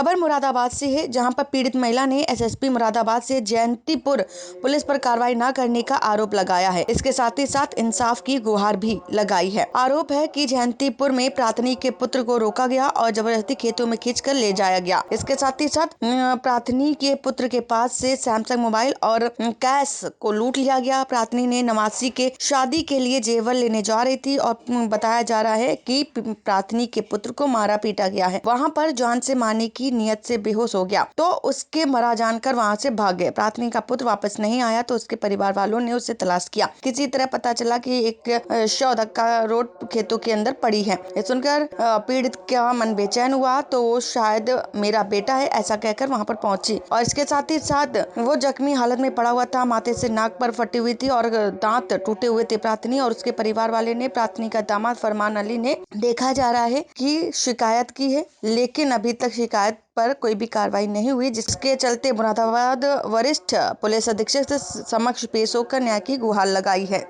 खबर मुरादाबाद से है, जहां पर पीड़ित महिला ने एसएसपी मुरादाबाद से जयंतीपुर पुलिस पर कार्रवाई न करने का आरोप लगाया है। इसके साथ ही साथ इंसाफ की गुहार भी लगाई है। आरोप है कि जयंतीपुर में प्रार्थनी के पुत्र को रोका गया और जबरदस्ती खेतों में खींचकर ले जाया गया। इसके साथ ही साथ प्रार्थनी के पुत्र के पास से सैमसंग मोबाइल और कैश को लूट लिया गया। प्रार्थनी ने नवासी के शादी के लिए जेवर लेने जा रही थी और बताया जा रहा है कि प्रार्थनी के पुत्र को मारा पीटा गया है। वहां पर जान से मारने की नियत से बेहोश हो गया तो उसके मरा जानकर वहां से भाग गए। प्रार्थनी का पुत्र वापस नहीं आया तो उसके परिवार वालों ने उसे तलाश किया। किसी तरह पता चला कि एक शव धक्का रोड खेतों के अंदर पड़ी है। ये सुनकर पीड़ित का मन बेचैन हुआ तो वो शायद मेरा बेटा है ऐसा कहकर वहां पर पहुंची और इसके साथ ही साथ वो जख्मी हालत में पड़ा हुआ था। माथे से नाक पर फटी हुई थी और दांत टूटे हुए थे। प्रार्थनी और उसके परिवार वाले ने प्रार्थनी का दामाद फरमान अली ने देखा जा रहा है कि शिकायत की है, लेकिन अभी तक शिकायत पर कोई भी कार्रवाई नहीं हुई, जिसके चलते मुरादाबाद वरिष्ठ पुलिस अधीक्षक से समक्ष पेश होकर न्याय की गुहार लगाई है।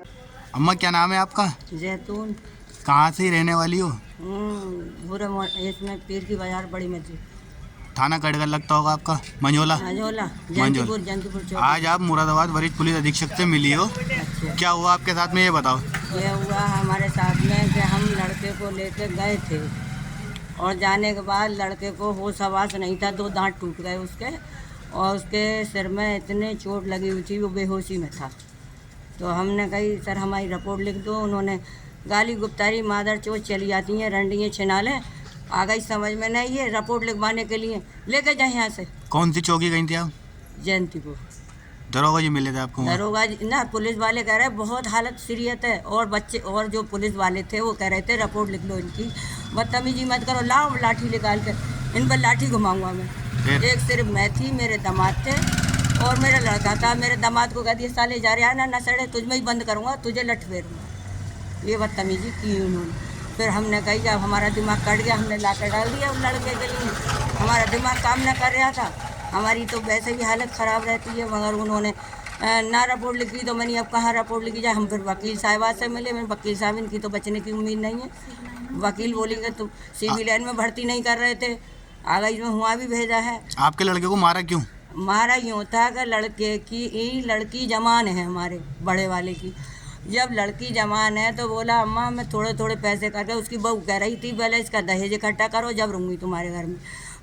अम्मा क्या नाम है आपका? जैतून। कहाँ से रहने वाली हो? इसमें पीर की बाजार बड़ी मस्जिद। थाना कटघर लगता होगा आपका? मंझोला। जयंतीपुर। आज आप मुरादाबाद वरिष्ठ पुलिस अधीक्षक से मिली हो। अच्छा। क्या हुआ आपके साथ में, ये बताओ। ये हुआ हमारे साथ में कि हम लड़के को लेकर गए थे और जाने के बाद लड़के को होश आवास नहीं था, 2 दांत टूट गए उसके और उसके सिर में इतने चोट लगी हुई थी, वो बेहोशी में था। तो हमने कही सर हमारी रिपोर्ट लिख दो। उन्होंने गाली गुप्तारी मादर चोट चली जाती हैं, रंडियाँ छिनाले आ गई, समझ में नहीं है। रिपोर्ट लिखवाने के लिए लेके जाए यहाँ से। कौन सी चौकी गई थी आप? जयंतीपुर। दरोगा जी मिले थे आपको? दरोगा जी ना, पुलिस वाले कह रहे बहुत हालत सीरियस है और बच्चे और जो पुलिस वाले थे वो कह रहे थे रिपोर्ट लिख लो इनकी, बदतमीजी मत करो, लाओ लाठी निकाल कर इन पर लाठी घुमाऊंगा मैं। एक सिर्फ मैं थी, मेरे दामाद थे और मेरा लड़का था। मेरे दामाद को कह दिया साले जा रहा है ना सड़े, तुझ में ही बंद करूँगा, तुझे लठ फेरूँगा। ये बदतमीजी की उन्होंने। फिर हमने कही जब हमारा दिमाग कट गया हमने ला कर डाल दिया उस लड़के के लिए। हमारा दिमाग काम न कर रहा था, हमारी तो वैसे भी हालत ख़राब रहती है, मगर उन्होंने ना रिपोर्ट लिखी तो मैंने अब कहाँ रिपोर्ट लिखी जाए। हम फिर वकील साहिबा से मिले, मेरे वकील साहब इनकी तो बचने की उम्मीद नहीं है। वकील बोलेंगे तो सिविल लाइन में भर्ती नहीं कर रहे थे, आगे इसमें हुआ भी भेजा है। आपके लड़के को मारा क्यों? मारा यूँ था कि लड़के की लड़की जमान है हमारे बड़े वाले की। जब लड़की जमान है तो बोला अम्मा मैं थोड़े थोड़े पैसे करके, उसकी बहू कह रही थी पहले इसका दहेज इकट्ठा करो जब रहूँगी तुम्हारे घर में।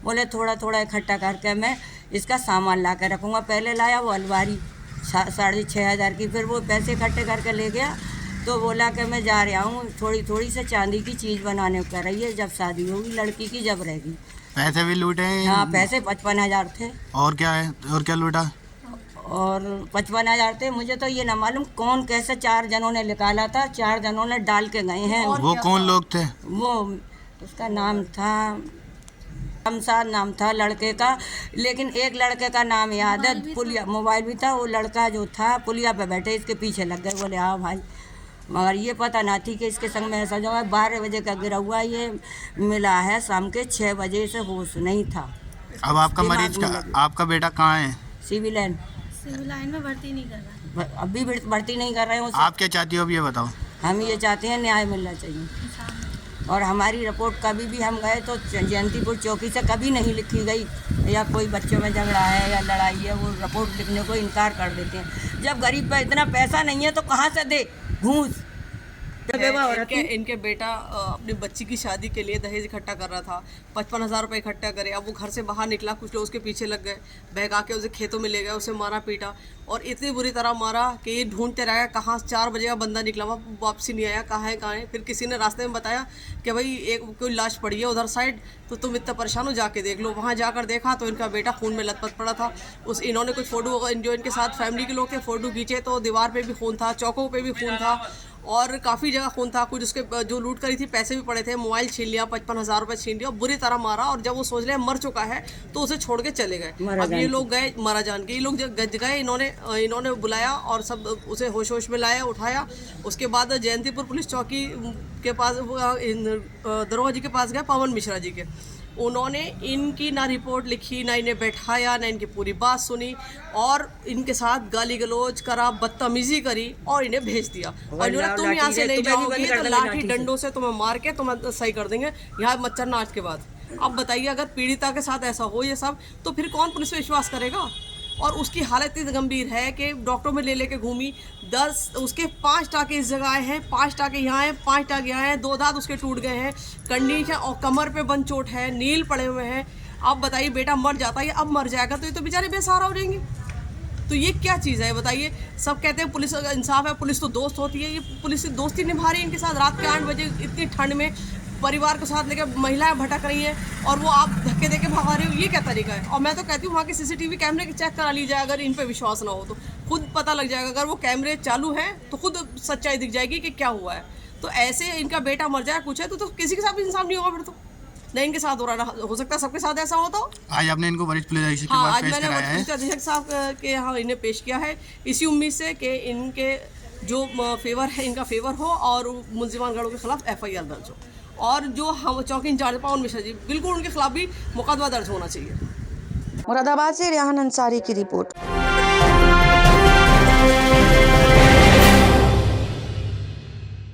बोले थोड़ा थोड़ा इकट्ठा करके मैं इसका सामान ला कर रखूँगा। पहले लाया वो अलमारी 6,500 की, फिर वो पैसे इकट्ठे करके ले गया तो बोला कि मैं जा रहा हूँ थोड़ी थोड़ी से चांदी की चीज़ बनाने को कर रही है, जब शादी होगी लड़की की जब रहेगी। पैसे भी लूटे? हाँ पैसे 55,000 थे। और क्या है, और क्या लूटा? और 55,000 थे। मुझे तो ये ना मालूम कौन कैसे 4 जनों ने निकाला था, 4 जनों ने डाल के गए हैं। वो कौन लोग थे? वो उसका नाम था शमशाद नाम था लड़के का, लेकिन एक लड़के का नाम याद है, पुलिया मोबाइल भी था। वो लड़का जो था पुलिया पे बैठे इसके पीछे लग गए, बोले आओ भाई, मगर ये पता ना थी कि इसके संग में ऐसा जो है। 12 बजे का गिरा हुआ, ये मिला है शाम के 6 बजे से होश नहीं था। अब आपका मरीज का, आपका बेटा कहाँ है? सिविल लाइन में भर्ती नहीं कर रहा, अभी भर्ती नहीं कर रहे हैं। आप क्या चाहती हो अब ये बताओ? हम ये चाहते हैं न्याय मिलना चाहिए और हमारी रिपोर्ट कभी भी हम गए तो जयंतीपुर चौकी से कभी नहीं लिखी गई, या कोई बच्चों में झगड़ा है या लड़ाई है वो रिपोर्ट लिखने को इनकार कर देते हैं। जब गरीब पे इतना पैसा नहीं है तो कहाँ से दे घूस। इनके बेटा अपनी बच्ची की शादी के लिए दहेज इकट्ठा कर रहा था, 55,000 रुपये इकट्ठा करे। अब वो घर से बाहर निकला, कुछ लोग उसके पीछे लग गए, बहका के उसे खेतों में ले गए, उसे मारा पीटा और इतनी बुरी तरह मारा कि ये ढूंढते रह गया कहाँ 4 बजे का बंदा निकला, वहाँ वापसी नहीं आया, कहाँ है। फिर किसी ने रास्ते में बताया कि भाई एक कोई लाश पड़ी है उधर साइड, तो तुम इतना परेशान हो जाके देख लो। वहाँ जाकर देखा तो इनका बेटा खून में लथपथ पड़ा था। इन्होंने कुछ फ़ोटो जो इनके साथ फैमिली के लोग थे फ़ोटो खींचे तो दीवार पर भी खून था, चौकों पर भी खून था और काफ़ी जगह खून था। कुछ उसके जो लूट करी थी पैसे भी पड़े थे, मोबाइल छीन लिया, 55,000 रुपये छीन लिया, बुरी तरह मारा। और जब वो सोच लिया मर चुका है तो उसे छोड़ के चले गए। अब ये लोग गए मारा जान के, ये लोग गज गए, इन्होंने बुलाया और सब उसे होश होश में लाया, उठाया। उसके बाद जयंतीपुर पुलिस चौकी के पास दरोगा जी के पास गए, पवन मिश्रा जी के। उन्होंने इनकी ना रिपोर्ट लिखी, ना इन्हें बैठाया, ना इनकी पूरी बात सुनी और इनके साथ गाली गलौज करा, बदतमीजी करी और इन्हें भेज दिया। और इन्होंने तुम यहाँ से नहीं जाओगे तो लाठी डंडों से तुम्हें मार के तुम्हें सही कर देंगे, यहाँ मच्छर नाच के बाद। अब बताइए, अगर पीड़िता के साथ ऐसा हो ये सब, तो फिर कौन पुलिस पे विश्वास करेगा। और उसकी हालत इतनी गंभीर है कि डॉक्टर में ले लेके घूमी, 10 उसके 5 टाँके इस जगह आए हैं, 5 टाँके यहाँ हैं, 5 टाँके यहाँ हैं, 2 दांत उसके टूट गए हैं, कंडीशन और कमर पे बंद चोट है, नील पड़े हुए हैं। अब बताइए, बेटा मर जाता है, अब मर जाएगा तो ये तो बेचारे बेसहारा हो जाएंगे। तो ये क्या चीज़ है बताइए। सब कहते हैं पुलिस इंसाफ है, पुलिस तो दोस्त होती है, ये पुलिस दोस्ती निभा रही है इनके साथ। रात के 8 बजे इतनी ठंड में परिवार के साथ लेकर महिलाएं भटक रही हैं और वो आप धक्के देके भगा रहे हो, ये क्या तरीका है। और मैं तो कहती हूँ वहाँ के CCTV कैमरे चेक करा ली जाए, अगर इन पे विश्वास ना हो तो खुद पता लग जाएगा। अगर वो कैमरे चालू हैं तो खुद सच्चाई दिख जाएगी कि क्या हुआ है। तो ऐसे इनका बेटा मर जाए कुछ है तो किसी के साथ भी इंसाफ नहीं होगा फिर तो। नहीं इनके साथ हो रहा है, हो सकता है सबके साथ ऐसा हो तो। आज आपने इनको वरिष्ठ पुलिस अधीक्षक के हाँ, पास आज पेश मैंने कराया है। वरिष्ठ अधीक्षक साहब के यहाँ इन्हें पेश किया है, इसी उम्मीद से कि इनके जो फेवर है इनका फेवर हो और मुलजिमान गढ़ों के खिलाफ FIR दर्ज हो। और जो हम चौकी इंचार्ज पवन मिश्रा जी, बिल्कुल उनके खिलाफ भी मुकदमा दर्ज होना चाहिए। मुरादाबाद से रेहान अंसारी की रिपोर्ट।